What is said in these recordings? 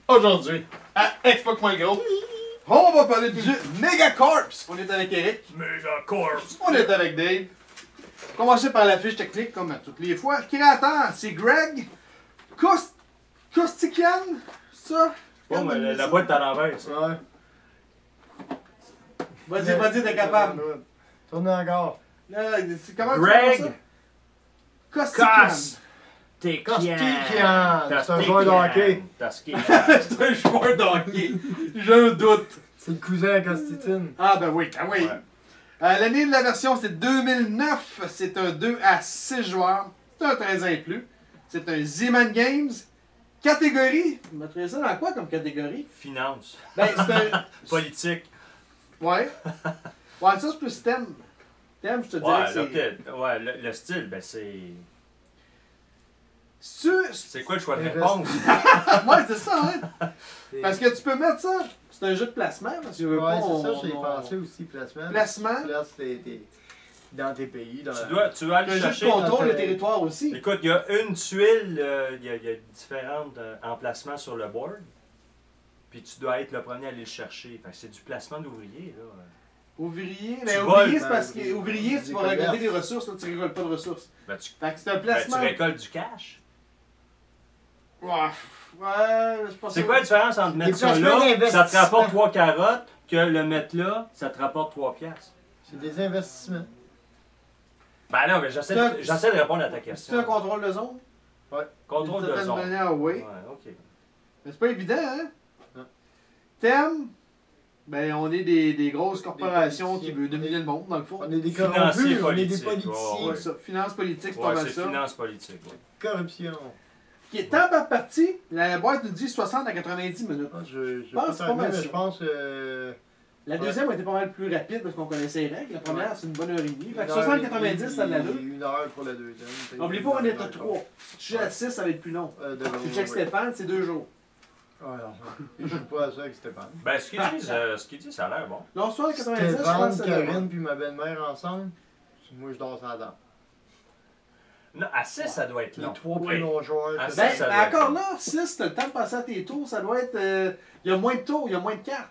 Aujourd'hui, à Xbox.gros, on va parler du jeu Megacorps. On est avec Eric. Megacorps. On est avec Dave. Commencer par la fiche technique, comme à toutes les fois. Créateur, c'est Greg Kostikian. Ça? Bon, mais la boîte est à l'envers, ça. Ouais. Vas-y, t'es capable. Tourne encore. Là, comment Greg tu prononces ça? Kostikian. Kostikian. C'est un joueur de hockey. C'est un joueur de hockey. J'ai un doute. C'est le cousin à Constantine. Ah ben oui, ah oui. Ouais. L'année de la version, c'est 2009. C'est un 2 à 6 joueurs. C'est un 13 ans et plus. C'est un Z-Man Games. Catégorie. Vous mettrez ça dans quoi comme catégorie? Finance. Ben, c'est un... Politique. Ouais. Ouais, ça, c'est plus thème. Thème, je te dirais que c'est... Ouais, le style, ben c'est... C'est... C'est quoi le choix de réponse? Ouais, c'est ça, hein? Parce que tu peux mettre ça... C'est un jeu de placement, parce que je veux Ouais, pas... c'est ça, j'ai pensé aussi, placement. Placement. Place dans tes pays. Dans Tu vas aller Un jeu chercher... de contrôle, le territoire aussi. Écoute, il y a une tuile, il y a différents emplacements sur le board. Puis tu dois être le premier à aller le chercher. Fait que c'est du placement d'ouvrier, là. Ouvrier, Tu mais voles, ouvrier, c'est parce que ouvrier, tu des vas récolter commerces. des ressources, là, tu récoltes pas de ressources. Ben, tu, Fait que c'est un ben, placement. tu récoltes du cash. Ouais, ouais, je pense C'est quoi la différence entre mettre ça placements là, ça te d'investissement. rapporte 3 carottes, que le mettre là, ça te rapporte 3 piastres? C'est des investissements. Ben non, mais j'essaie de répondre à ta C'est question. un contrôle de zone? Contrôle de D'une certaine zone. manière, oui. Ouais, ok. Mais c'est pas évident, hein? Non. Thème? Ben, on est des grosses corporations qui politiciens. veulent dominer le monde, dans le fond. On est des Financier, corrompus, on est des politique, politiciens. Ouais, ça. Finance politique, c'est pas Ouais, mal c'est ça. finance politique. Ouais. Corruption. Qui est temps par partie, la boîte nous dit 60 à 90 minutes. Ah, je pense que c'est pas mal mais ça. je pense La deuxième a été pas mal plus rapide parce qu'on connaissait les règles. La première, c'est une bonne heure et demie. Fait que 1h30, 60-90, ça a de l'allure. 1 heure pour la deuxième. N'oublie pas, on est à 3. Si tu joues à 6, ça va être plus long. Si tu check Stéphane, c'est 2 jours. Ouais, non. Je joue pas à ça avec Stéphane. Ben, ce qu'ils disent, ça a l'air bon. Non, 60-90, je pense que Stéphane, c'est Karine puis ma belle-mère ensemble. Moi, je dors sans dents. Non, à 6, ça doit être Les long. 3 Oui. plus longs joueurs. Ah, que ça, Ben, ça mais doit encore être- là, 6, t'as le temps de passer à tes tours, ça doit être. Il y a moins de tours, il y a moins de cartes.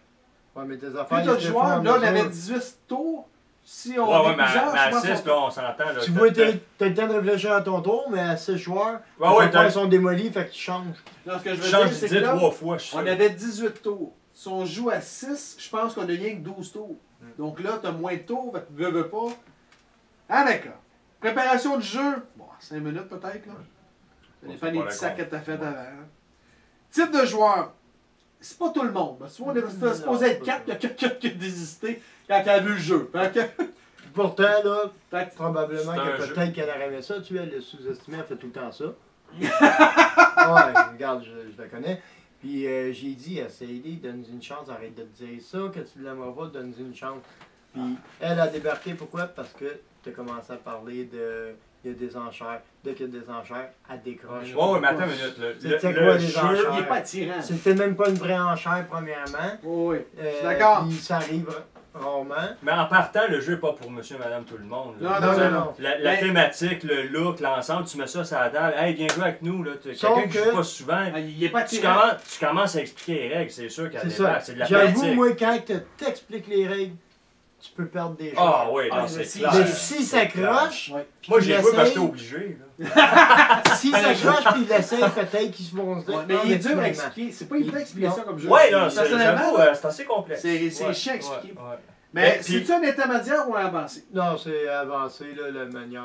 Ouais, mais tes Plus affaires. t'as de ils se font joueurs, en là, on mesure. avait 18 tours. Si on Ouais, est mais plusieurs, à je pense 6, qu'on- là, on s'entend. Là, Tu vois, t'as le temps de réfléchir à ton tour, mais à 6 joueurs, Ouais, les ouais, affaires sont démolies, fait que tu changes. Non, ce que je Tu veux changes dire, c'est que d'idée là, 3 fois, je suis on sûr. avait 18 tours. Si on joue à 6, je pense qu'on a rien que 12 tours. Donc là, t'as moins de tours, fait que tu veux pas. Ah, d'accord. Préparation du jeu. Bon, 5 minutes peut-être, là. Ça Bon, dépend c'est des pas petits la sacs que t'as fait con. avant. hein. Type de joueur. C'est pas tout le monde. Parce que souvent, on est supposé être 4, il y a quelqu'un qui a désisté quand il a vu le jeu. Fait que- Pourtant, là, fait que- probablement C'est un que jeu. peut-être qu'elle aurait aimé ça. Tu sais, elle l'a sous-estimé, elle fait tout le temps ça. Ouais, regarde, je la connais. Puis j'ai dit à Sadie, donne-nous une chance, arrête de te dire ça, que tu l'aimeras pas, donne-nous une chance. Puis elle a débarqué, pourquoi? Parce que tu as commencé à parler de. Il y a des enchères. Dès qu'il y a des enchères, elle décroche. Ouais, ouais, mais attends une minute. C'était Le quoi, les jeu, enchères? Il est pas attirant. C'était même pas une vraie enchère, premièrement. Oui, je suis d'accord. Puis ça arrive rarement. mais en partant, le jeu n'est pas pour monsieur, madame, tout le monde. là. Non, non, non. La Mais- thématique, le look, l'ensemble, tu mets ça sur la table. Hey, viens jouer avec nous. Là. Sauf Quelqu'un qui que- joue pas souvent. Ah, il est pas attirant. Tu commences à expliquer les règles, c'est sûr qu'à C'est débat, ça. c'est de la J'avoue, pratique. moi, quand tu t'expliques les règles, tu peux perdre des choses. Ah oui, Ah, non, c'est si- clair. Mais si ça C'est clair. croche, Ouais. Moi, tu j'ai joué parce que l'essayes. j'étais obligé. Là. Si ça croche puis il l'essaye, peut-être qu'ils se vont se dire. Ouais, mais Ah, il est dur à finalement. expliquer. C'est pas évident d'expliquer Non. ça comme jeu. Ouais, là, Personnellement, j'avoue, là, c'est assez complexe. c'est Ouais, chiant à expliquer. ouais, ouais. Mais puis- c'est-tu un intermédiaire ou un avancé? Non, c'est avancé, là, la manière.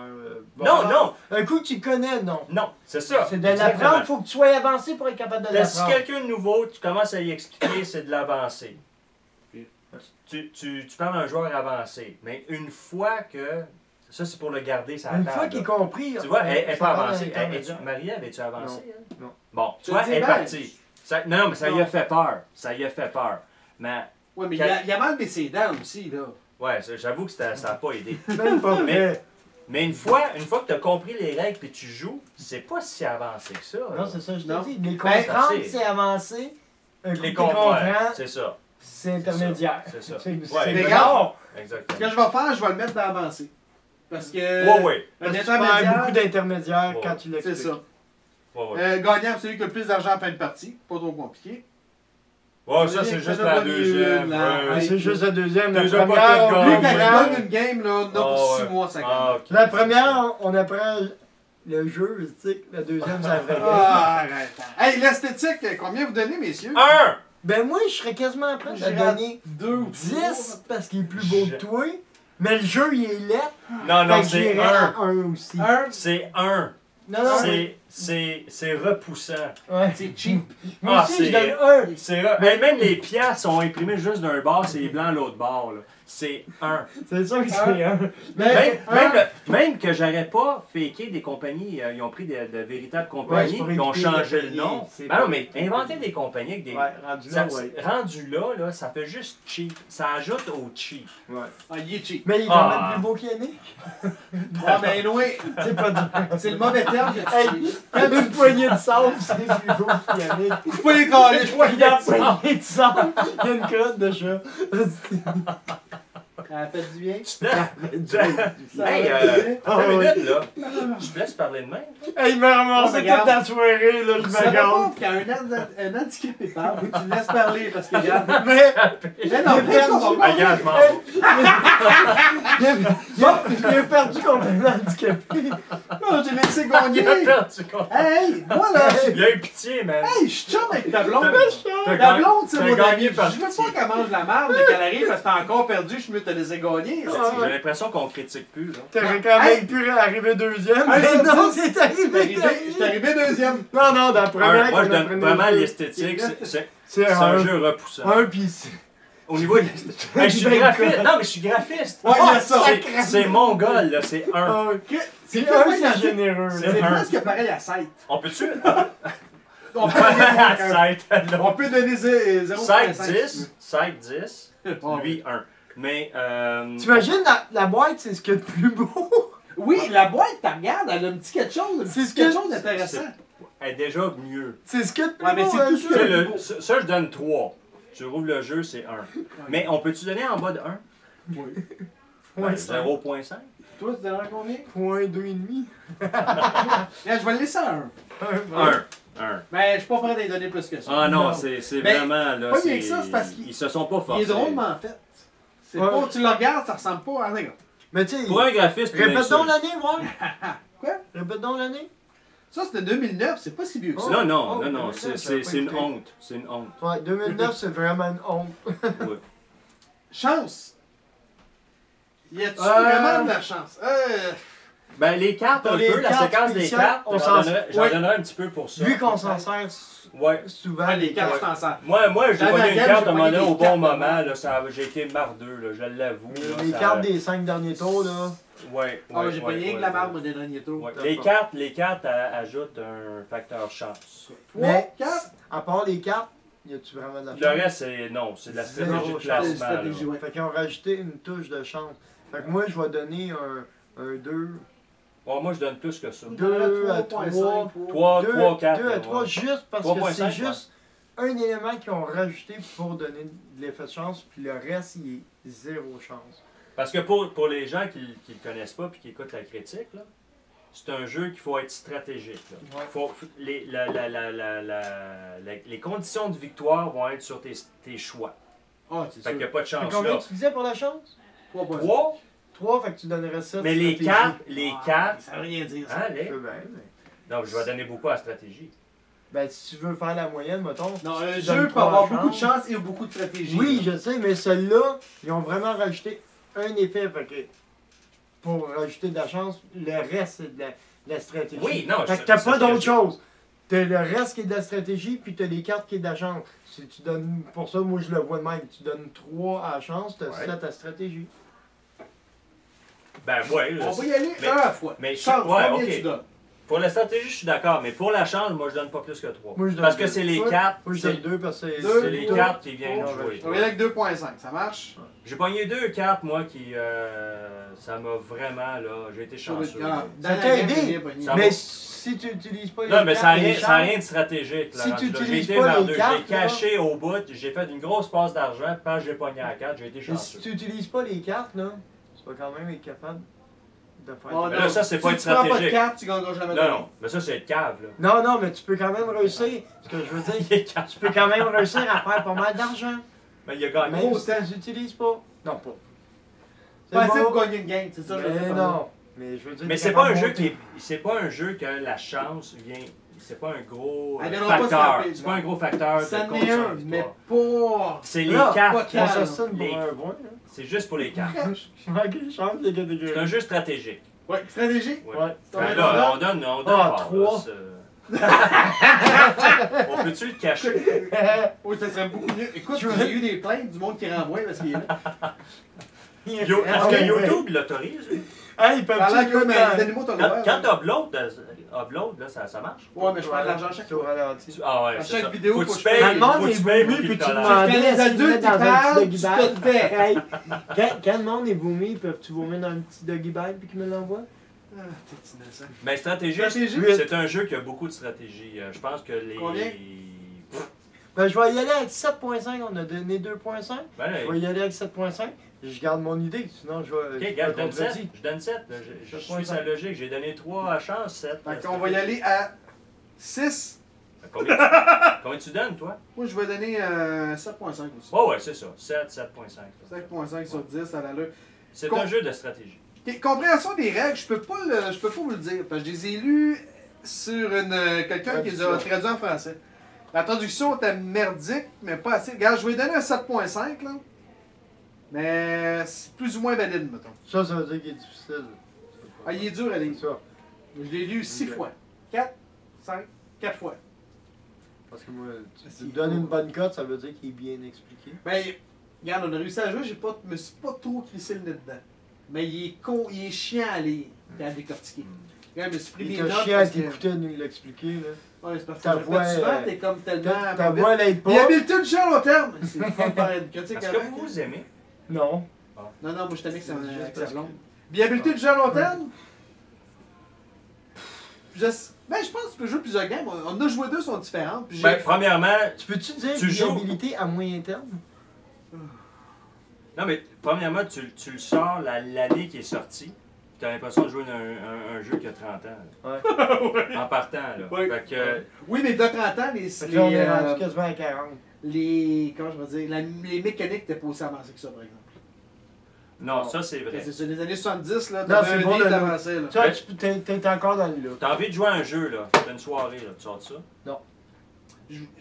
Non, non, Un coup que tu connais, non. non, c'est ça. C'est de Exactement. l'apprendre, il faut que tu sois avancé pour être capable de Là, si l'apprendre. quelqu'un de nouveau, tu commences à y expliquer, c'est de l'avancé. Tu parles d'un joueur avancé. Mais une fois que. Ça, c'est pour le garder, ça Une fois qu'il est compris. Tu vois, elle n'est ça pas va avancée. dans l'intermédiaire. Marie-Ève, es-tu avancée? elle? Non. Bon, tu Tu vois, le dis elle est bien. partie. Non, mais ça lui a fait peur. Ça lui a fait peur. Mais, Oui, mais il y a mal de ses dents aussi, là. ouais, j'avoue que ça n'a pas aidé. Même pas vrai. Mais une fois que tu as compris les règles et tu joues, c'est pas si avancé que ça. là. Non, c'est ça, je Non. te dis. Les Ben, comprendre, c'est- c'est avancé. Un coup Les que tu comprends, comprends, c'est ça. c'est intermédiaire. C'est ça. C'est Ouais, Mais exactement. regarde, ce Exactement. que je vais faire, je vais le mettre dans avancé. Parce que. Ouais, ouais. Un Parce que tu perds beaucoup intermédiaire, d'intermédiaires Ouais. quand tu c'est l'expliques. ça. Ouais, ouais. Gagnant, celui qui a le plus d'argent en fin de partie. Pas trop compliqué. Ouais, ça, c'est juste la deuxième. Ah, c'est juste la deuxième. La Deuxième première, pas on Lui, quand il apprend- gagne une game, là, on a pour 6 mois, ça gagne. Ah, ok. La première, on apprend le jeu mystique. La deuxième, c'est la vraie. Ah, arrête. Hey, l'esthétique, combien vous donnez, messieurs? 1! Ben moi, je serais quasiment prêt à J'irais donner 2 ou 10 parce qu'il est plus beau que toi. Mais le jeu, il est laid. Non, non, Fait que c'est j'irais 1. à 1 aussi. 1, C'est 1. Non, non, C'est repoussant. ouais. c'est cheap. Moi Ah, aussi, je c'est- donne 1. Mais même les pièces sont imprimées juste d'un bord, c'est blanc l'autre bord. Là. C'est 1. C'est sûr que c'est 1. Même que j'aurais pas faké des compagnies, ils ont pris de véritables compagnies, Ouais, c'est pour qui ont éviter changé de le nom. payer, c'est Ben non, pour mais éviter. inventer des compagnies avec des. Ouais, rendu là, Ça- ouais. rendu là, ça fait juste cheap. Ça ajoute au cheap. Ouais. Ah, il est cheap. Mais il est quand Ah. même plus beau qu'Yannick. Ah, ben, anyway, C'est pas du c'est le mauvais terme que tu Hey, utilises. quand une poignée de sable, c'est plus beau qu'Yannick. Je peux les caler, je peux Il y a une poignée de sable, il y a une crotte de chat. Ça fait du bien. Hey, Ah, attends une ouais. minute, là. Je te laisse parler de même. Hey, il m'a ramassé Regarde. toute la soirée, là, je Ça me va garde. pas qu'un handicapé parle, faut que tu le laisses parler parce que regarde. Mais, Mais non, mais non, Ah, regarde, je m'en vais. il a perdu complètement handicapé. non, j'ai laissé Il a gagner. perdu quoi? Hey, moi là, Il a eu pitié, man. hey, je suis chum avec ta blonde. T'as Ta blonde, c'est t'as mon gagné ami. par Je veux pitié. pas qu'elle mange de la merde, mais qu'elle arrive parce que t'as encore perdu, je suis mieux de te laisser gagner. J'ai l'impression qu'on critique plus, là. T'aurais quand même pu arriver deuxième. Hey, Mais ça, non, ça, c'est arrivé. Je suis arrivé deuxième. Non, non, dans la première. Moi, je qu'on donne apprenait vraiment le jeu, l'esthétique. C'est C'est un un jeu repoussant. pis c'est. Au niveau de l'esthétique. Hey, je suis graphiste. Non, mais je suis graphiste. Ouais, il y a ça. C'est mon gars, là. C'est un. Ah, C'est C'est un, c'est généreux. C'est là. C'est un. presque pareil à 7. On peut-tu? On peut donner, on 7, peut donner 0,5. 10. 7, 10. Lui, 1. Mais. T'imagines, la boîte, c'est ce qu'il y a de plus beau. Oui, la boîte, tu regardes, elle a un petit quelque chose, C'est ce quelque que- chose d'intéressant. Elle est déjà mieux. C'est ce qu'il y a de plus Ouais, mais beau. c'est hein, tout ça. ça. Tu sais, ça, je donne 3. Tu rouvres le jeu, c'est 1. Mais on peut-tu donner en bas de 1? Oui. Ouais, 0.5? Toi, tu donnerais combien? Point 2,5. Je vais le laisser à 1. 1. Mais je suis pas prêt d'y donner plus que ça. Ah non, Non. c'est Mais vraiment là. pas bien que ça, c'est parce qu'il- Ils se sont pas Il forcés. est drôlement fait. C'est Ouais. pas, tu le regardes, ça ressemble pas à rien. Mais tu sais, Pour un graphiste, tu répète donc l'insultes. l'année, voir. Quoi? Répète donc l'année. Ça, c'était 2009, c'est pas si vieux que ça. Non, non, Oh, non, non, ouais, c'est j'avais pas c'est une écouté. honte. C'est une honte. Ouais, 2009, c'est vraiment une honte. Ouais. Chance. Y a-tu Euh. vraiment de la chance? Ben, les cartes, Pour un les peu, la cartes séquence des spéciales, cartes, on j'en s'en- donnerais un petit peu pour ça. Vu qu'on s'en sert Ouais. souvent. Ah, les cartes, je t'en sers. Moi j'ai Dans pogné la une gamme, carte j'ai à un moment donné pogné au des bon cartes moment, de là, j'ai été mardeux, là, je l'avoue. là, Les ça- cartes des 5 derniers tours, là. Ouais, Ah, ouais, j'ai ouais, pas rien ouais, que la ouais. marbre des derniers tours. Ouais. D'accord. Les cartes ajoutent un facteur chance. 3, Mais- 4. À part les cartes, y a-tu vraiment de la Le chance? reste, c'est non, c'est de la Zéro stratégie de chance. placement. Stratégie, là. ouais. Fait qu'ils ont rajouté une touche de chance. Fait que moi, je vais donner un 2. Bon, moi, je donne plus que ça. 2 à 3. 3, 4. 2 à 3, juste parce que 3.5, c'est ouais. juste un élément qu'ils ont rajouté pour donner de l'effet de chance, puis le reste, il est zéro chance. Parce que pour les gens qui ne le connaissent pas et qui écoutent la critique, là, c'est un jeu qu'il faut être stratégique. Là. Ouais. Les conditions de victoire vont être sur tes choix. Ah, c'est Fait qu'il n'y sûr. a pas de Fait chance combien là. tu disais pour la chance? 3. 3, 3, fait que tu donnerais ça. mais les stratégie. 4, Ça veut rien dire, ça. hein, Je sais bien, mais- donc je vais donner beaucoup à la stratégie. Ben, si tu veux faire la moyenne, mettons. Non, si un tu jeu donnes peut trois avoir beaucoup de chances- chance et beaucoup de stratégie. Oui, là. je sais, mais celui-là, ils ont vraiment rajouté un effet. Fait que pour rajouter de la chance, le reste, c'est de la stratégie. Oui, non, Fait que c'est- t'as c'est pas ce que d'autre je- chose. T'as le reste qui est de la stratégie, puis t'as les cartes qui est de la chance. Si tu donnes, pour ça, moi je le vois de même. Tu donnes 3 à la chance, t'as Ouais. 7 à stratégie. Ben ouais, On va y aller Mais- un à la fois. mais Chance, ouais, combien ok. tu donnes? pour la stratégie, je suis d'accord, mais pour la chance, moi je donne pas plus que 3. Moi, je donne Parce que deux. c'est les Ouais. 4, Moi je c'est donne 2 parce que Deux, c'est les deux, 4 qui viennent trois, jouer. On va y aller avec 2.5, ça marche? J'ai pogné 2 cartes, moi, qui. Ça m'a vraiment, là. J'ai été chanceux. Ah, Ça dans la t'a game, aidé. j'ai bien pogné. Ça va. Mais si tu n'utilises pas les Non, mais cartes, ça n'a les rien, ça a chances, rien de stratégique. Si là, tu rendu là. utilises J'ai été pas les merdeux. J'ai cartes, là- caché au bout, j'ai fait une grosse passe d'argent, puis j'ai pogné à la carte, j'ai été mais chanceux. si tu n'utilises pas les cartes, là, tu vas quand même être capable faire. Oh, Mais là, ça, c'est pas être Si tu prends pas de stratégique. carte, tu gagneras jamais. Non, non. Mais ça, c'est être cave, là. Non, non, mais tu peux quand même réussir. Ce que je veux dire, Il est cave. tu peux quand même réussir à faire pas mal d'argent. Mais il a gagné. Même si tu les utilises pas. Non, pas. Pas assez bon, pour gagner une game, c'est ça, je veux mais dire. non. Mais je veux dire. Mais t'es c'est pas un capable jeu de qui est. C'est pas un jeu que la chance vient. C'est pas un gros Elle viendra pas se facteur. frapper, C'est pas non. un gros facteur Ça de en est condition un, de mais victoire. pas. C'est les Là, cartes. pas On calme. s'assine Les- pour un point. C'est juste pour les cartes. Ok, je change les catégories. C'est un jeu stratégique. Ouais, stratégie. Ouais. Ouais. Ben là, on donne Ah, fort, 3. là, on peut-tu le cacher? Oui, ça serait beaucoup mieux. Écoute, Tu j'ai eu des plaintes du monde qui renvoie parce qu'il est là. Est-ce que YouTube l'autorise? Ah, ils peuvent Ça a l'air que tout mais mettre les animaux t'ont le Quand, droit. quand hein. upload, là, ça marche? Ouais, mais je prends de l'argent à chaque Sur fois. ralenti. Ah ouais, À c'est chaque ça. vidéo, faut faut que tu que je payes. paye. Le monde Faut que est tu payes vomi, pour puis qu'il tu te lance. demandes Quand les est-ce qu'ils adultes, mettent dans ils un parlent, petit tu doggy te bag. tais. Hey, quand le monde est vomi, peuvent-tu vomir dans un petit doggy bag puis qu'ils me l'envoient? Ah, t'es innocent. Mais stratégie, Stratégie? c'est un jeu qui a beaucoup de stratégie. Je pense que les. Combien? Ben, je vais y aller avec 7.5, on a donné 2.5. Ben là, Je vais y aller avec 7.5. Je garde mon idée, sinon je vais. ok, regarde, je donne 7. contredire. Je donne 7. Je suis sa logique. J'ai donné 3 à chance, 7. Fait qu'on va y aller à 6. Combien tu donnes, toi? Moi, je vais donner 7.5 aussi. Oh, ouais, c'est ça. 7, 7.5. 7.5 sur 10 à l'allure. C'est Com- un jeu de stratégie. Ok, compréhension des règles, je peux pas vous le dire, parce que je les ai lus sur quelqu'un qui les a traduits en français. La traduction était merdique, mais pas assez. Regarde, je vais lui donner un 7.5, là. Mais c'est plus ou moins valide, mettons. Ça veut dire qu'il est difficile. Ah, il est dur à lire. C'est ça. Je l'ai lu 6 Ok. fois. 4, 5, 4 fois. Parce que moi, tu me donnes une bonne cote, ça veut dire qu'il est bien expliqué. Ben, regarde, on a réussi à jouer, me suis pas trop crissé le nez dedans. Mais il est chiant à lire et à décortiquer. Regarde, je me suis pris Il des était notes. chiant à parce que- t'écouter nous l'expliquer, là. Ouais, c'est parce que Ta je répète voix, souvent, t'es comme tellement. Ta voix, elle aide pas. Viabilité du jeu à long terme! C'est le fun de faire une critique Est-ce avant. que vous aimez? Non. Non, non, moi je t'aimais que ça C'est juste avec parce sa blonde. Viabilité du jeu à long terme? Ben, je pense que tu peux jouer plusieurs games. On a joué deux, sont différentes. Puis j'ai- Ben, premièrement, Tu peux-tu dire Tu joues- viabilité à moyen terme? non, mais premièrement, tu le sors l'année qui est sortie. Tu as l'impression de jouer un jeu qui a 30 ans. Ouais. En partant, là. Ouais. Fait que, Oui, mais de 30 ans, Fait que là, on est rendu les, quasiment à 40. comment je vais dire, les mécaniques étaient pas aussi avancées que ça, par exemple. non, ça c'est vrai. C'est sur les années 70, là, Non, t'avais c'est un bon, dé là, avancé, là. Tu vois, t'es encore dans le look. T'as envie de jouer à un jeu, là. T'as une soirée, là. Tu sors de ça.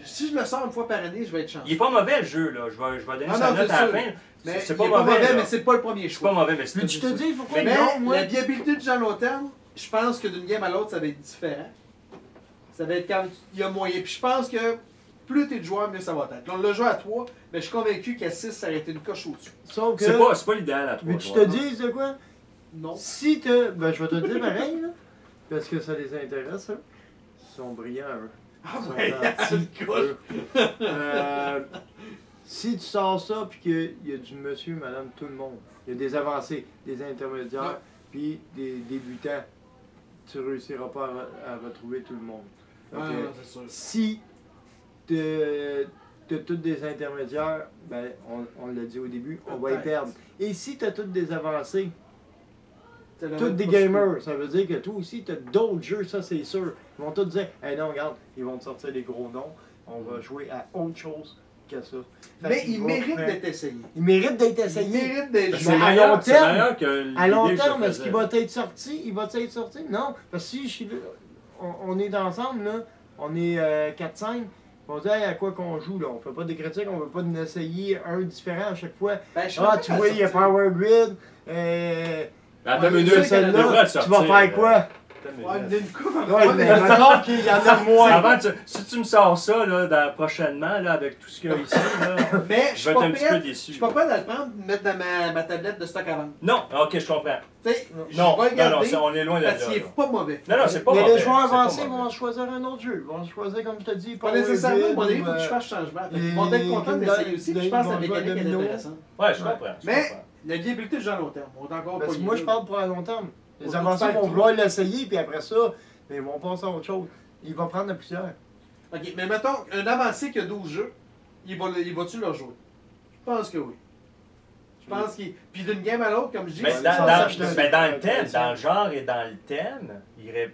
Si je le sors une fois par année, je vais être chanceux. Il est pas mauvais, le jeu, là. Je vais donner Ah sa non, note c'est à la sûr. fin. Mais C'est il pas est mauvais, là. mais c'est pas le premier C'est choix. pas mauvais, mais c'est Veux-tu te dire pourquoi Mais non, moi? la viabilité du jeu à long terme, je pense que d'une game à l'autre, ça va être différent. Ça va être quand il y a moyen. Puis je pense que plus t'es de joueur, mieux ça va être. Là, on l'a joué à 3, mais je suis convaincu qu'à 6, ça aurait été une coche au-dessus. Sauf que. c'est pas l'idéal à toi. Veux-tu te dire de quoi? Non. Si te. Ben, je vais te le dire pareil, là. Parce que ça les intéresse, eux. Ils sont brillants, eux. Ah Ils sont ouais, gentils, une coche. eux. Si tu sors ça, puis qu'il y a du monsieur, madame, tout le monde, il y a des avancés, des intermédiaires, Ouais. puis des débutants, tu réussiras pas à retrouver tout le monde. Ah, Donc, non, c'est sûr. si t'as toutes des intermédiaires, ben, on l'a dit au début, on va y Peut-être. perdre. Et si t'as toutes des avancés, Ça devrait tous être des pas gamers, ça veut dire que toi aussi, t'as d'autres jeux, ça c'est sûr. Ils vont tous dire, hey non, regarde, ils vont te sortir des gros noms, on va jouer à autre chose que ça. Fait Mais qu'il il va mérite faire- d'être essayé. Il mérite d'être Il essayé. mérite d'être C'est joué. à meilleur, long c'est terme- meilleur que À long l'idée que je terme, est-ce faisais. qu'il va être sorti? Il va être sorti? Non. Parce que si je suis là, on est ensemble, là, on est 4-5, on dit hey, à quoi qu'on joue, là. On fait pas des critiques, on veut pas en essayer un différent à chaque fois. Ben, je suis Ah, content tu qu'elle vois, il y a sorte. Power Grid. Attends Ouais, une minute, c'est celle-là, ça devrait le tu vas sortir, faire quoi? Attends une Ouais, minute. il y a une coupe. Ouais, mais maintenant qu'il y en a moins. Avant, si tu me sors ça là, prochainement, là, avec tout ce qu'il y a ici, là, Mais je vais être un petit peu déçu. je suis pas prêt à le prendre et le mettre dans ma tablette de stock à vendre. Non, ok, je comprends. Tu sais, je Non, vais le garder on est loin de là. parce qu'il là. est pas mauvais. Non, non, c'est pas Mais mauvais. les joueurs c'est pas avancés mauvais. vont choisir un autre jeu. Ils vont choisir, comme je te dis, Pas Power nécessairement, Grid mon avis, il ou, faut que je fasse changement. Ils vont être contents les- d'essayer aussi, puis je pense que la ils vont jouer à mécanique est domino. intéressante. Ouais, je comprends. je Mais comprends. la viabilité du jeu à long terme, on est encore Parce pas que moi, je lié. parle pour à long terme. Les On avancés va faire vont tout. vouloir l'essayer, puis après ça, ils vont passer à autre chose. Il va prendre la poussière. Ok, mais mettons, un avancé qui a 12 jeux, il va-tu leur jouer? Je pense que oui. Je pense qu'il. Puis d'une game à l'autre, comme je dis, Mais c'est dans, ça, dans- je te- mais dans le thème, dans le genre et dans le thème,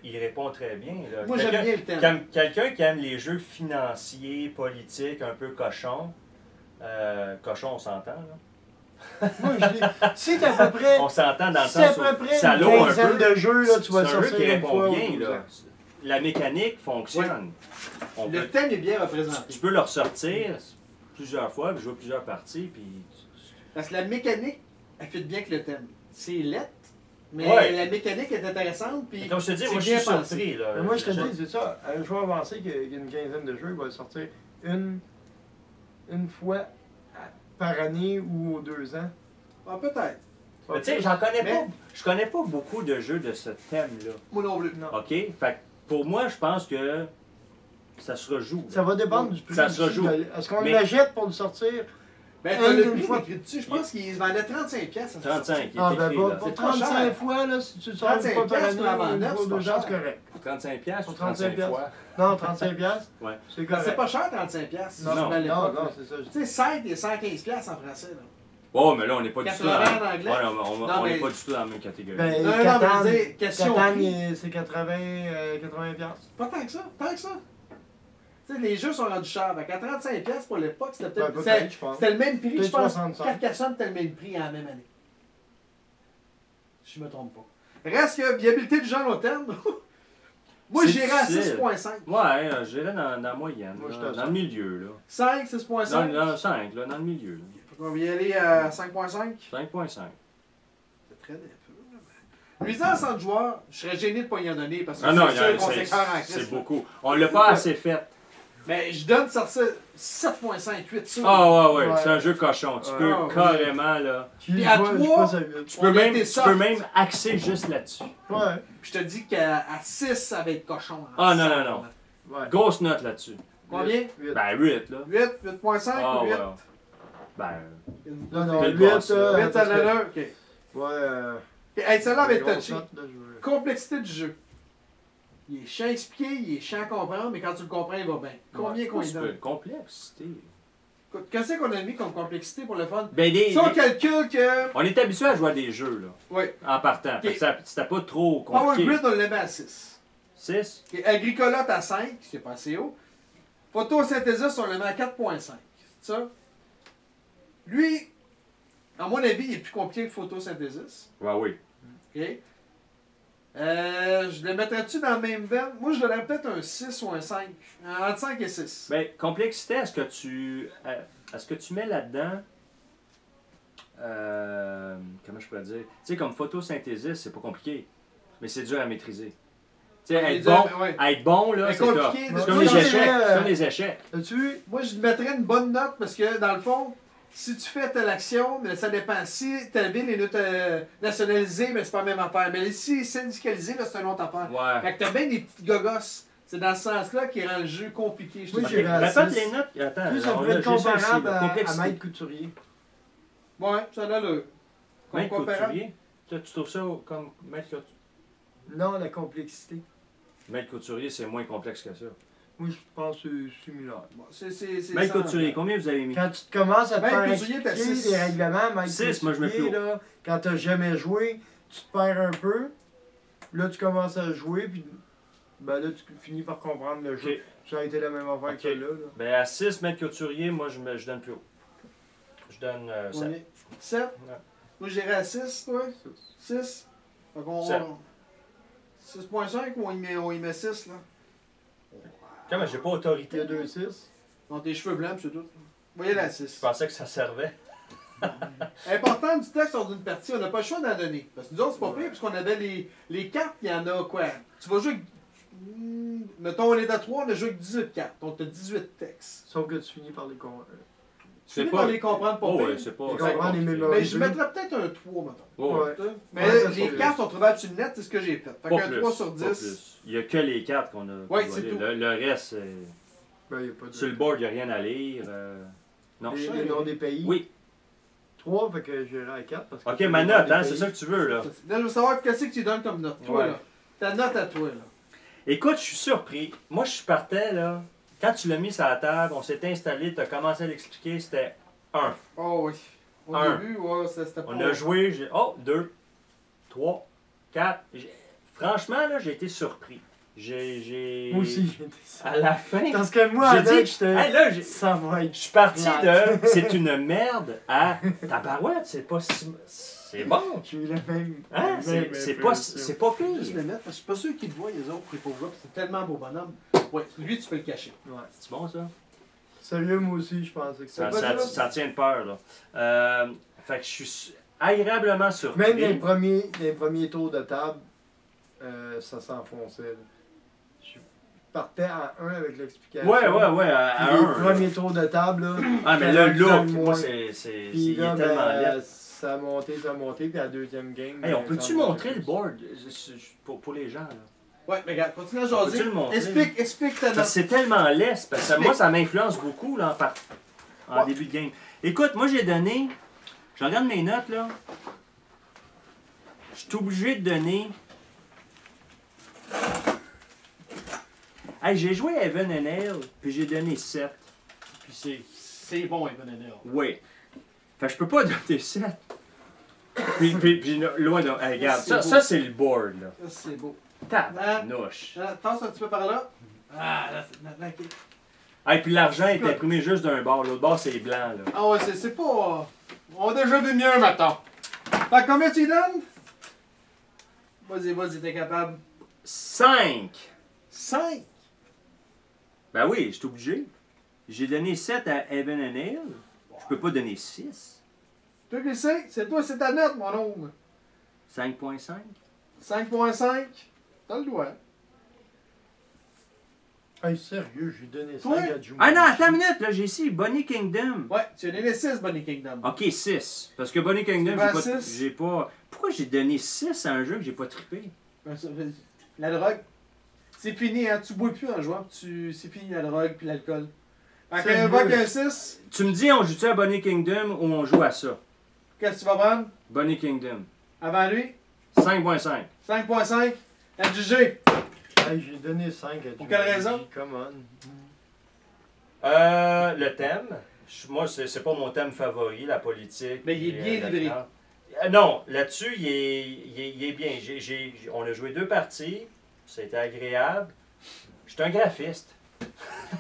il répond très bien. Là. Moi, j'aime bien le thème. Quelqu'un qui aime les jeux financiers, politiques, un peu cochons. Cochon, on s'entend, là. Moi, je dis, si à peu près. On s'entend dans le C'est à sens peu où près ça une l'eau un quinzaine peu. de jeux, là, tu vas C'est un jeu sortir qui une répond fois bien, ou là. La mécanique fonctionne. On Le peut- thème est bien représenté. tu peux le ressortir plusieurs fois, puis jouer plusieurs parties, puis... Parce que la mécanique, elle fit bien avec le thème. C'est lettre, mais Ouais. la mécanique est intéressante. Puis Mais comme je te dis, c'est moi, je suis bien pensé. surpris, là. Mais moi, je te dis, c'est ça. Un joueur avancé qui a une quinzaine de jeux, il va le sortir une fois par année ou aux 2 ans. Ah, peut-être. Mais tu sais, j'en connais Mais- pas. Je connais pas beaucoup de jeux de ce thème-là. Moi non plus. Non. OK? Fait que pour moi, je pense que ça se rejoue. Ça va dépendre du prix. Ça se aussi rejoue. Est-ce qu'on Mais- l'achète pour le sortir? Ben, t'as le Une prix fois. écrit dessus. Je pense qu'il se vendait 35$. piastres, ça. 35, il est Ah, écrit, ben, là. pour C'est trop 35 cher. fois, là, si tu le sors 35 une fois par piastres année pour la vendre ou neuf, une fois c'est aux pas 2 ans, cher. c'est correct. 35 piastres ou Pour 35 35 fois? Non, 35 piastres, Ouais. c'est Ben, correct. c'est pas cher, 35$. piastres, Non, si je mets à non, l'époque, non, là. c'est ça. Tu sais, 7 et 115$ piastres en français. Là. Oh, mais là, on n'est pas du tout dans... 80 en anglais. Ouais, on Non, n'est mais- pas du tout dans la même catégorie. Ben, Non, non, mais Catan, je veux dire, question Catan, prix. c'est 80 piastres. Pas tant que ça. Tant que ça. Tu sais, les jeux sont rendus chers. Fait qu'à 35$ piastres pour l'époque, c'était Ben, peut-être. peut-être, je pense. C'était le même prix, je Peut-être pense. 65. Carcassonne, c'était le même prix en la même année. Je me trompe pas. Reste que viabilité du genre au terme. Moi, C'est j'irais à difficile. 6.5. Ouais, j'irais dans la moyenne, Moi, je là, te dans le milieu. Là. 5, 6.5. Dans 5, là, dans le milieu. là. On va y aller à 5.5. 5.5. C'est très peu. Nuisance entre joueurs, je serais gêné de pas y en donner parce que Ah non, c'est sûr qu'on s'écarte en c'est crise. beaucoup. On l'a pas assez fait. Mais je donne ça 7.5, 8 sûr. Ah ouais, Ouais. c'est un jeu cochon. Tu Ouais. peux Ah, oui. carrément, là... Puis à Je 3, passe à huit. Tu On peux, a même, été tu soft. peux même axer juste là-dessus. Ouais, Puis je te dis qu'à 6, ça va être cochon. Ah, non, non, non. ouais. Grosse note là-dessus. Combien? 8. Ben 8, là. 8, 8.5 Ah ou 8? ouais. Ben... Non, non, Quel 8, boss, là. 8, ça en a un, ok. Ouais, Hey, celle-là va être grosse touchée. note, là, je veux- Complexité du jeu. Il est chiant à expliquer, il est chiant à comprendre, mais quand tu le comprends, il va bien. Combien qu'on lui donne? Complexité. Qu'est-ce qu'on a mis comme complexité pour le fun? Ben Si on calcule que. on est habitué à jouer à des jeux, là, Oui. en partant. Fait que c'était pas trop Power compliqué. Grid, on le met à 6. 6? Et Agricolote à 5, c'est pas assez haut. Photosynthesis, on le met à 4.5. C'est ça? Lui, à mon avis, il est plus compliqué que Photosynthesis. Ouais, oui. OK? Je le mettrais-tu dans le même veine? Moi, je donnerais peut-être un 6 ou un 5. Entre 5 et 6. Ben, complexité, est-ce que tu mets là-dedans... comment je pourrais dire? Tu sais, comme photosynthèse, c'est pas compliqué. Mais c'est dur à maîtriser. Tu sais, être bon, là, Mais c'est tough. compliqué, C'est mais comme moi, les j'en échecs. dirais, C'est comme les échecs. As-tu vu? Moi, je mettrais une bonne note parce que, dans le fond, si tu fais telle action, mais ça dépend. Si telle ville est nationalisée, mais c'est pas la même affaire. Mais si c'est syndicalisé, là, c'est une autre affaire. Ouais. Fait que t'as bien des petites gogosses. C'est dans ce sens-là qui rend le jeu compliqué. Je te Oui, dis. j'irais à Répète 6. les notes. Attends, Plus ça on pourrait a être juste ça ici, comparable là. à Complexité. Maître Couturier. Ouais, ça a le. Maître comparable. couturier. Toi, tu trouves ça comme maître couturier? Non, la complexité. Maître couturier, c'est moins complexe que ça. Moi, je pense que c'est similaire. Bon, c'est Maître ça, couturier, en combien vous avez mis? Quand tu te commences à te Maître faire Couturier, t'as expliquer six. les règlements, Maître 6, moi, je mets plus Couturier, haut. là, quand t'as jamais joué, tu te perds un peu. Là, tu commences à jouer, puis ben là, tu finis par comprendre le jeu. Ok. Ça a été la même affaire Ok. que là. Ben, à 6, maître couturier, moi, je donne plus haut. Je donne 7. Ouais. 7. Moi, j'irais à 6, toi. 6. Fait qu'on. Sept. 6.5 ou on y met 6, là? Comment, j'ai pas Il y autorité. a 2-6. Donc, tes cheveux blancs, c'est tout. Voyez la 6. Je pensais que ça servait. Important du texte lors d'une partie, on n'a pas le choix d'en donner. Parce que nous autres, c'est pas pire, puisqu'on avait les cartes, il y en a quoi? Tu vas jouer avec. Mettons, on est à 3, on a joué avec 18 cartes. Donc, tu as 18 textes. Sauf que tu finis par les comprendre. Tu finis par les comprendre pas Oh, pire. ouais, c'est pas. Les c'est comprendre, les compliqué. mémoriser. Mais je mettrais peut-être un 3, mettons. Oh, ouais. Mais Ouais, ça, les c'est- cartes sont trouvables sur le net, c'est ce que j'ai fait. Fait Pas qu'un plus, 3 sur pas 10. plus. Il n'y a que les cartes qu'on a. Ouais, qu'on c'est va tout. lire. Le reste, c'est. Ben, il y a pas de... Sur le board, il n'y a rien à lire. Non. les noms des pays. Oui. 3, fait que j'irai à 4. Parce que Ok, c'est ma les noms note, des hein, pays. c'est ça que tu veux, là. Là, je veux savoir qu'est-ce que tu donnes comme note. Toi, Ouais. là. Ta note à toi, là. Écoute, je suis surpris. Moi, je partais, là. Quand tu l'as mis sur la table, on s'est installé, tu as commencé à l'expliquer, c'était 1. Oh oui. Au Un. début, ouais, c'était pas... On a joué, 2, 3, 4. Franchement, là, j'ai été surpris. Moi aussi, j'ai été ça. À la fin, Parce que moi, j'ai dit, avec, j'étais. hey, là, Ça va je être. suis parti plate. de c'est une merde à tabarouette, c'est pas si. C'est bon. J'ai eu la même. Hein? C'est pas pire. Juste le mettre, parce que je suis pas sûr qu'ils te voient, les autres, les pauvres gars, c'est tellement beau bonhomme. Ouais, lui, tu peux le cacher. Ouais. C'est bon, ça? Sérieux, moi aussi, je pensais que Ça, ça. ça tient de peur, là. Fait que je suis agréablement surpris. Même les premiers tours de table, ça s'enfonçait. Là. Je partais à 1 avec l'explication. Ouais, à Puis les un. premiers tours de table, là. Ah, mais le j'étais look, moins. moi, Puis il là, est tellement laid. ça a monté, puis à la deuxième game. Hey, on quand peut-tu on montrer avait le plus. board pour les gens, là? Ouais, mais regarde, continue à Peux-tu jaser. le montrer? Explique ta Parce que note. c'est tellement laid, parce que moi, ça m'influence beaucoup, là, en début de game. Écoute, moi, j'ai donné... Je regarde mes notes, là. Je suis obligé de donner... Hey, j'ai joué Heaven and Hell, puis j'ai donné 7. Puis c'est bon, Evan Enel. Oui. Fait que je peux pas donner 7. Puis loin de... Hey, regarde, C'est beau. ça c'est le board, là. Ça, c'est beau. Tabarnouche. Tasse un petit peu par là. Ah, là, ok. Hey, puis l'argent est imprimé juste d'un bord. L'autre bord, c'est blanc, là. Ah ouais, c'est pas... On a déjà vu mieux, maintenant. Fait que combien tu lui donnes? Vas-y, t'es capable. 5. 5. Ben oui, je suis obligé. J'ai donné 7 à Evan and Hale. Je peux pas donner 6. Toi qui sais, c'est toi, c'est ta note, mon homme. 5.5. 5.5. T'as le droit. Hey, sérieux, j'ai donné 5 Ouais. à Jumanji. Ah non, attends une minute, là, j'ai ici Bonnie Kingdom. Ouais, tu as donné 6, Bonnie Kingdom. Ok, 6. Parce que Bonnie Kingdom, Tu vas à j'ai pas, 6? j'ai pas. Pourquoi j'ai donné 6 à un jeu que j'ai pas trippé? La drogue, c'est fini, hein. Tu bois plus en jouant, c'est fini la drogue puis l'alcool. Fait C'est qu'un mieux. vote un 6, Tu me dis, on joue-tu à Bonnie Kingdom ou on joue à ça? qu'est-ce que tu vas prendre? Bonnie Kingdom. Avant lui, 5.5. 5.5. Adjugé. Hey, j'ai donné 5 à Jumanji. Pour quelle raison? Come on. Le thème. Moi, c'est pas mon thème favori, la politique. Mais il est puis, bien la livré. finance. Non, là-dessus, il est bien. On a joué 2 parties. C'était agréable. Je suis un graphiste.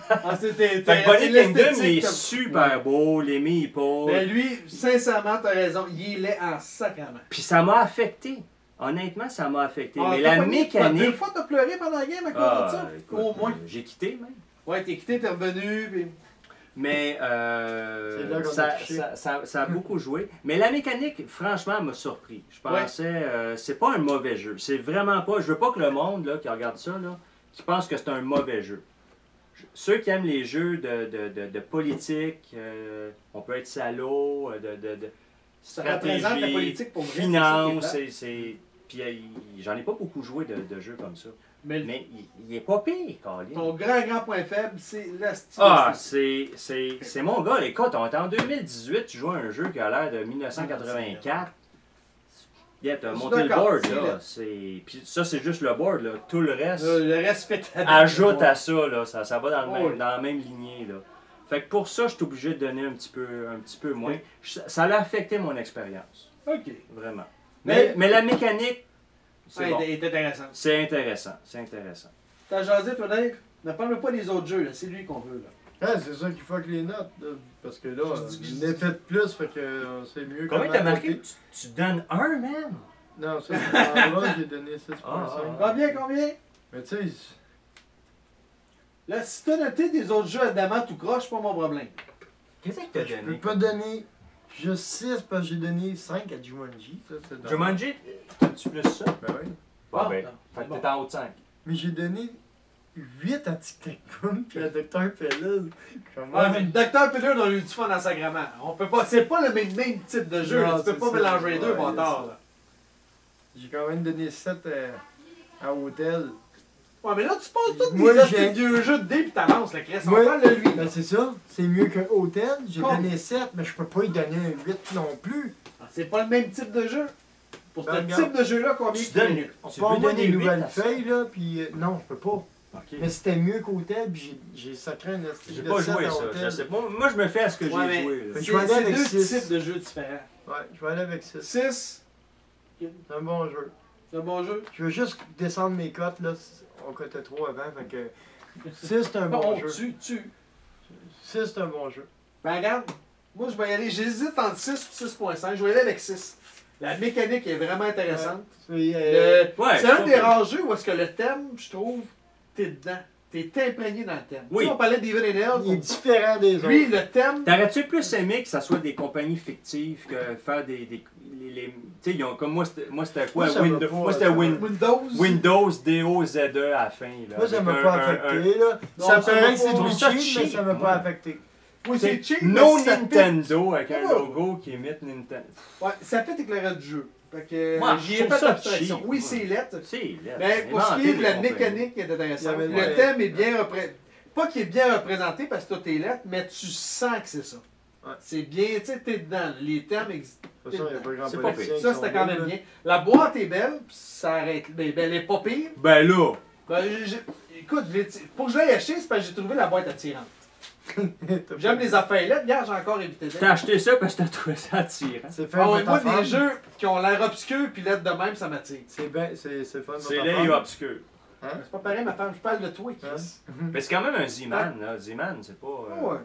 Ah, c'était. Fait que Bonnie Kingdom, il est comme- super beau, les meeples. Mais lui, sincèrement, t'as raison, il est laid en sacrament. Puis ça m'a affecté. Honnêtement, ça m'a affecté. Ah, Mais t'as la pas mis- Deux mécanique. fois, t'as pleuré pendant la game à cause de ça? Écoute, Au moins. j'ai quitté même. Ouais, t'es quitté, t'es revenu, puis... Mais C'est là qu'on a ça, touché. ça a beaucoup joué. Mais la mécanique, franchement, m'a surpris. Je pensais, c'est pas un mauvais jeu. C'est vraiment pas. Je veux pas que le monde là, qui regarde ça, là, qui pense que c'est un mauvais jeu. Ceux qui aiment les jeux de politique, on peut être salaud, de Ça représente la politique pour vrai, c'est finance, ça qui est c'est. Puis j'en ai pas beaucoup joué de jeux comme ça. Mais Mais il est pas pire, Colin. ton grand point faible, c'est la style. Ah, c'est mon gars. Écoute, on est en 2018, tu joues à un jeu qui a l'air de 1984. Yeah, t'as Je suis monté le d'accord, board, c'est là. là. Puis ça, c'est juste le board, là. Tout le reste, Le reste fait ta ajoute à ça, là. Ça va dans, Oh, oui. dans la même lignée, là. Fait que pour ça, je suis obligé de donner un petit peu moins. Ça a affecté mon expérience, Ok. vraiment. Mais- Mais la mécanique, c'est Ouais, bon. il est intéressant. C'est intéressant, c'est intéressant. T'as jasé, toi, Dave? Ne parle pas des autres jeux, là. C'est lui qu'on veut, là. Ah, c'est ça qu'il faut avec les notes. Là, parce que là, Je dis- on est fait plus, fait que c'est mieux Combien comme t'as à marqué? côté. Tu donnes un, man? Non, ça, là, j'ai donné 6.5. Ah. Combien? Mais tu sais, Là, si t'as noté des autres jeux adamant tout croche, c'est pas mon problème. Qu'est-ce que t'as je peux donné? pas donner juste 6 parce que j'ai donné 5 à Jumanji. Ça, c'est dommage. Jumanji, t'as-tu plus ça? Ben oui. Bon, ben, non, fait que bon. t'es en haut de 5. Mais j'ai donné 8 à Tic Tac Boom puis à Dr. Pellel. Comment? Ouais, mais Dr. Pillar, on a eu du fun en sacrament. On peut pas. C'est pas le même type de jeu, Non, là. Tu peux c'est pas ça. mélanger les deux, Ouais, bâtard, c'est là. J'ai quand même donné 7 à Hôtel. Ouais, mais là, tu passes tous Moi, les j'ai- vieux jeux de dés pis t'avances, la Chris. On Ouais. parle de lui. Ben c'est ça, c'est mieux qu'un Hôtel. J'ai Combien? donné 7, mais je peux pas lui donner un 8 non plus. Ah, c'est pas le même type de jeu. Pour Ben, ce regarde. type de jeu-là, combien Tu tu donnes. donnes? On Tu peut veux avoir donner des 8 nouvelles à ça? feuilles, là, puis non, je peux pas. Ok. Mais c'était mieux qu'Hôtel, puis j'ai sacré un esti J'ai de pas set joué à ça. Hôtel. Je sais pas. Moi, je me fais à ce que Ouais, mais j'ai joué. là. Je C'est vais aller avec deux six. types de jeux différents. Ouais, je vais aller avec 6. 6, C'est un bon jeu. c'est un bon jeu. Je veux juste descendre mes cotes, là. On cotait trop avant, fait que 6 c'est un bon jeu. 6 c'est un bon jeu. Ben regarde, moi je vais y aller, j'hésite entre 6 et 6.5, je vais y aller avec 6. La mécanique est vraiment intéressante. C'est Ouais, C'est un pas des pire. rares jeux où est-ce que le thème, je trouve, t'es dedans. T'es imprégné dans le thème. Oui. Tu sais, on parlait d'Evil and il est Hell. différent des autres. Lui, le thème, T'aurais-tu plus aimé que ça soit des compagnies fictives que faire des tu sais, ils ont comme moi c'était quoi? Moi, ça m'a Windows, pas- moi c'était ça- Windows. Windows DOZE à la fin. Là, Moi, ça avec m'a un- pas un- affecté, là. Non, Ça ça paraît m'a que c'est pas- du ça cheap, mais cheap, ça m'a ouais. pas affecté. Oui, c'est cheap. No mais ça pique. Nintendo avec un Ouais. logo qui imite Nintendo. Ouais, ça peut éclairer du jeu. Fait que Moi, j'y je ai trouve pas ça d'abstraction. cheap, Oui, moi. c'est lettre. C'est là. Mais pour ce qui est de la mécanique qui est Il y intéressante, avait- le ouais. thème est bien représenté. Pas qu'il est bien représenté parce que tout est lettre, mais tu sens que c'est ça. Ouais. C'est bien, tu sais, t'es dedans. Les thèmes existent. De toute façon, il n'y a pas grand C'est pas politicien Ça, qui c'était sont quand là, même là. bien. La boîte est belle, puis ça arrête. Ben, elle est pas pire. Ben là, Ben, écoute, pour que je l'aille acheter, c'est parce que j'ai trouvé la boîte attirante. J'aime les affaires lettres. Regarde, j'ai encore évité d'elle. t'as acheté ça parce que t'as trouvé ça attirant. C'est fait Ah ouais, pour moi, ta femme. des jeux qui ont l'air obscurs puis lettres de même, ça m'attire. C'est bien, c'est fun pour C'est ta laid et femme. obscur. Hein? C'est pas pareil, ma femme, je parle de toi, Chris. Mais c'est quand même un Z-Man, là. Z-Man, c'est pas. Ah ouais.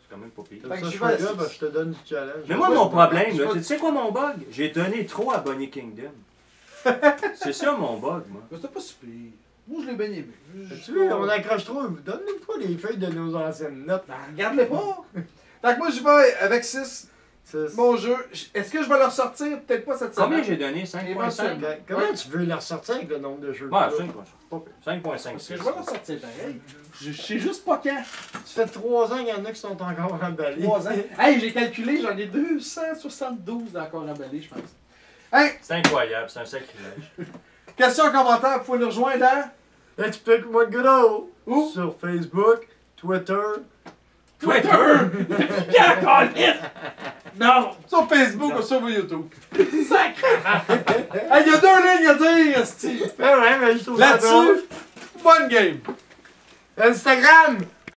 C'est quand même pas pire. Comme Fait que ça, je je vais à suis là, six. ben, je te donne du challenge. Mais moi, Ouais, mon je problème, vais- là, tu sais quoi mon bug? J'ai donné trop à Bonnie Kingdom. C'est ça mon bug, moi. Mais c'était pas si pire. Moi, je l'ai bien aimé. Tu veux, on accroche trop. Donne-nous pas les feuilles de nos anciennes notes. Ben, regarde-les pas. Fait que moi, je vais avec 6. C'est- Mon jeu. Est-ce que je vais le ressortir? Peut-être pas cette Combien semaine. j'ai donné? 5.5? Comment tu veux la ressortir avec le nombre de jeux? Ouais, que t'as? 5.5. Parce que je vais le ressortir pareil. Je sais juste pas quand. Ça fait 3 ans qu'il y en a qui sont encore emballés. 3 ans. Hey, j'ai calculé, j'en ai 272 encore emballés, je pense. Hey, C'est incroyable, c'est un sacrilège. question, commentaire, vous pouvez nous rejoindre à... Explique moi gros! Où? Sur Facebook, Twitter. Twitter! Non, sur Facebook ou sur YouTube. Sacré! Hey, il y a 2 lignes à dire, Steve. Ben ouais, mais je trouve ça drôle. Là-dessus, bonne game. Instagram!